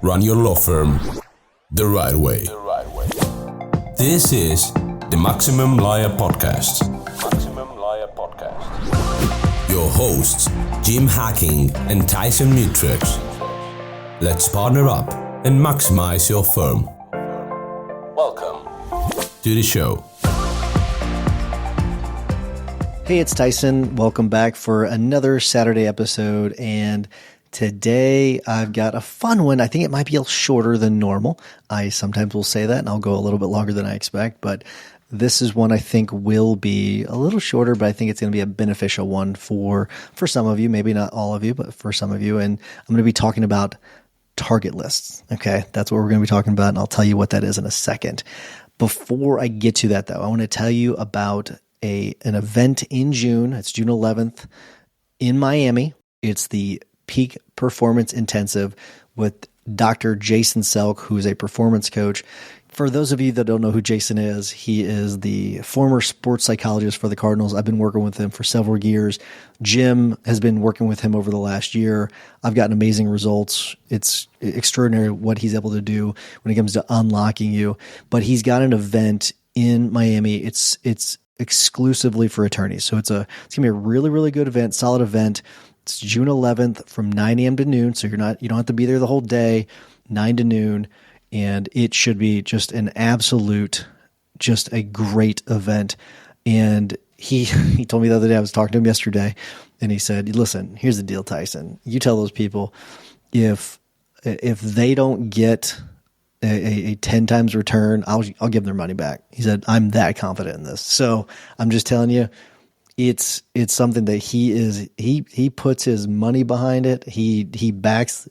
Run your law firm the right way. This is the Maximum Lawyer Podcast. Your hosts, Jim Hacking and Tyson Mutrux. Let's partner up and maximize your firm. Welcome to the show. Hey, it's Tyson. Welcome back for another Saturday episode. And today I've got a fun one. I think it might be a little shorter than normal. I sometimes will say that and I'll go a little bit longer than I expect. But this is one I think will be a little shorter, but I think it's going to be a beneficial one for some of you, maybe not all of you, but for some of you. And I'm going to be talking about target lists. Okay, that's what we're going to be talking about. And I'll tell you what that is in a second. Before I get to that though, I want to tell you about an event in June. It's June 11th in Miami. It's the Peak Performance Intensive with Dr. Jason Selk, who is a performance coach. For those of you that don't know who Jason is, he is the former sports psychologist for the Cardinals. I've been working with him for several years. Jim has been working with him over the last year. I've gotten amazing results. It's extraordinary what he's able to do when it comes to unlocking you. But he's got an event in Miami. It's exclusively for attorneys. So it's going to be a really, really good event, solid event. It's June 11th from 9 a.m. to noon. So you don't have to be there the whole day, 9 to noon. And it should be just an absolute, just a great event. And he told me the other day, I was talking to him yesterday, and he said, listen, here's the deal, Tyson. You tell those people if they don't get a 10 times return, I'll give them their money back. He said, I'm that confident in this. So I'm just telling you, it's something that he puts his money behind it. He backs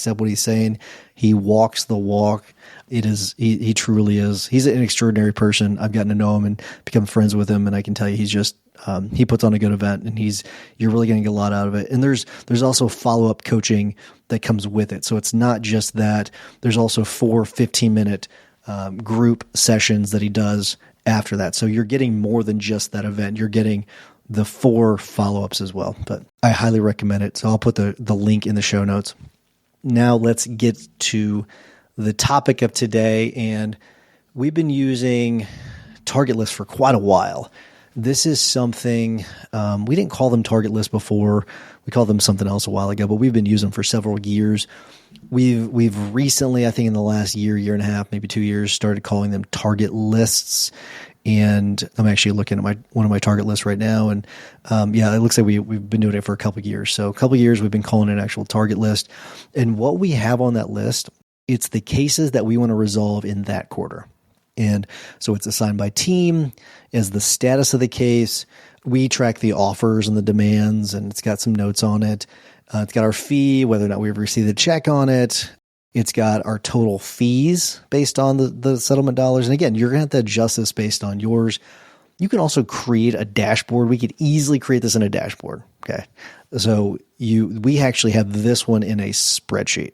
up what he's saying. He walks the walk. He truly is. He's an extraordinary person. I've gotten to know him and become friends with him. And I can tell you, he's just, he puts on a good event and you're really going to get a lot out of it. And there's also follow-up coaching that comes with it. So it's not just that. There's also 4 15-minute group sessions that he does after that. So you're getting more than just that event. You're getting the 4 follow-ups as well. But I highly recommend it. So I'll put the link in the show notes. Now let's get to the topic of today. And we've been using target lists for quite a while. This is something, we didn't call them target lists before. We called them something else a while ago, but we've been using them for several years. We've recently, I think in the last year and a half, maybe 2 years, started calling them target lists. And I'm actually looking at one of my target lists right now. And it looks like we've been doing it for a couple of years. So a couple of years we've been calling it an actual target list. And what we have on that list, it's the cases that we want to resolve in that quarter. And so it's assigned by team as the status of the case. We track the offers and the demands, and it's got some notes on it. It's got our fee, whether or not we've received a check on it. It's got our total fees based on the settlement dollars. And again, you're going to have to adjust this based on yours. You can also create a dashboard. We could easily create this in a dashboard. Okay. So we actually have this one in a spreadsheet.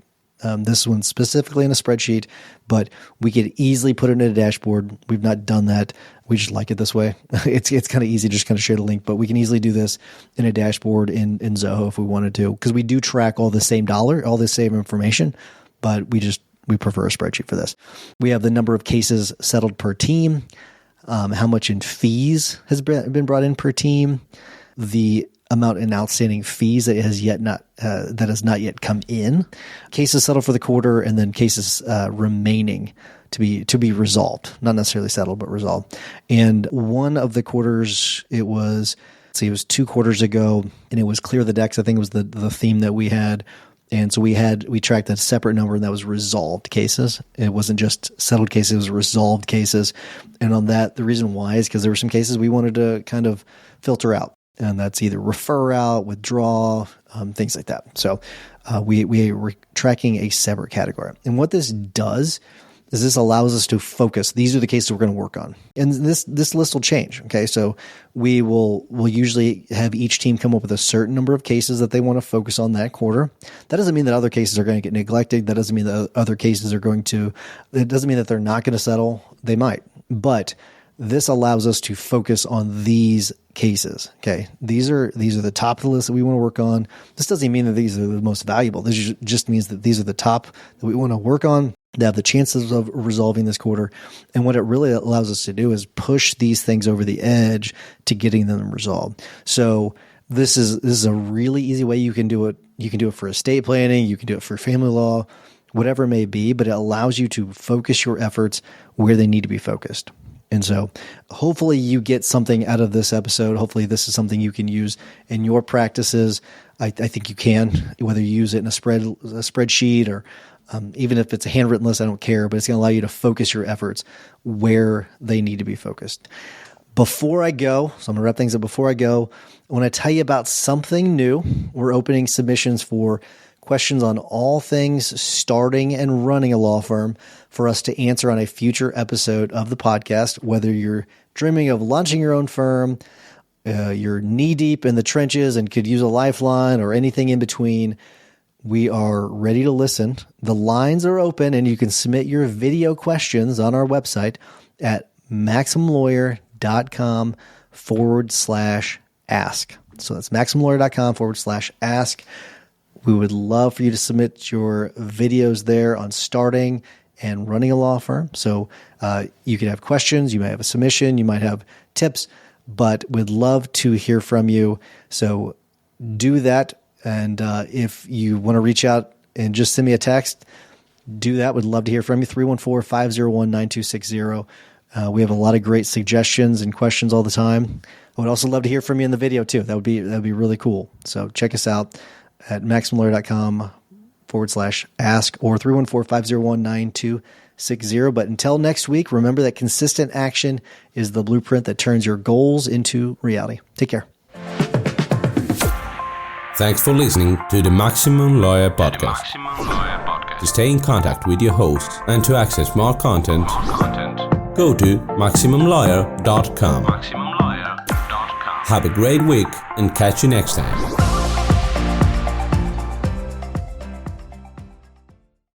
This one specifically in a spreadsheet, but we could easily put it in a dashboard. We've not done that. We just like it this way. It's kind of easy to just kind of share the link, but we can easily do this in a dashboard in Zoho if we wanted to, because we do track all the same information, but we prefer a spreadsheet for this. We have the number of cases settled per team, how much in fees has been brought in per team, the amount in outstanding fees that has not yet come in, cases settled for the quarter, and then cases remaining to be resolved, not necessarily settled, but resolved. And one of the quarters, it was 2 quarters ago, and it was clear the decks. I think it was the theme that we had. And so we tracked a separate number, and that was resolved cases. It wasn't just settled cases, it was resolved cases. And on that, the reason why is because there were some cases we wanted to kind of filter out. And that's either refer out, withdraw, things like that. So we're tracking a separate category. And what this does is this allows us to focus. These are the cases we're going to work on. And this list will change. Okay. So we'll usually have each team come up with a certain number of cases that they want to focus on that quarter. That doesn't mean that other cases are going to get neglected. That doesn't mean that other cases it doesn't mean that they're not going to settle. They might, but this allows us to focus on these cases. Okay. These are the top of the list that we want to work on. This doesn't mean that these are the most valuable. This just means that these are the top that we want to work on that have the chances of resolving this quarter. And what it really allows us to do is push these things over the edge to getting them resolved. So this is a really easy way you can do it. You can do it for estate planning. You can do it for family law, whatever it may be, but it allows you to focus your efforts where they need to be focused. And so hopefully you get something out of this episode. Hopefully this is something you can use in your practices. I think you can, whether you use it in a spreadsheet or even if it's a handwritten list, I don't care, but it's going to allow you to focus your efforts where they need to be focused. Before I go, so I'm going to wrap things up. Before I go, I want to tell you about something new. We're opening submissions for questions on all things starting and running a law firm for us to answer on a future episode of the podcast. Whether you're dreaming of launching your own firm, you're knee deep in the trenches and could use a lifeline, or anything in between, we are ready to listen. The lines are open and you can submit your video questions on our website at maximumlawyer.com/ask. So that's maximumlawyer.com/ask. We would love for you to submit your videos there on starting and running a law firm. So you can have questions, you might have a submission, you might have tips, but we'd love to hear from you. So do that. And if you want to reach out and just send me a text, do that. We'd love to hear from you. 314-501-9260. We have a lot of great suggestions and questions all the time. I would also love to hear from you in the video too. That would be really cool. So check us out at maximumlawyer.com/ask or 314-501-9260. But until next week, remember that consistent action is the blueprint that turns your goals into reality. Take care. Thanks for listening to the Maximum Lawyer Podcast. To stay in contact with your host and to access more content, go to maximumlawyer.com. Have a great week and catch you next time.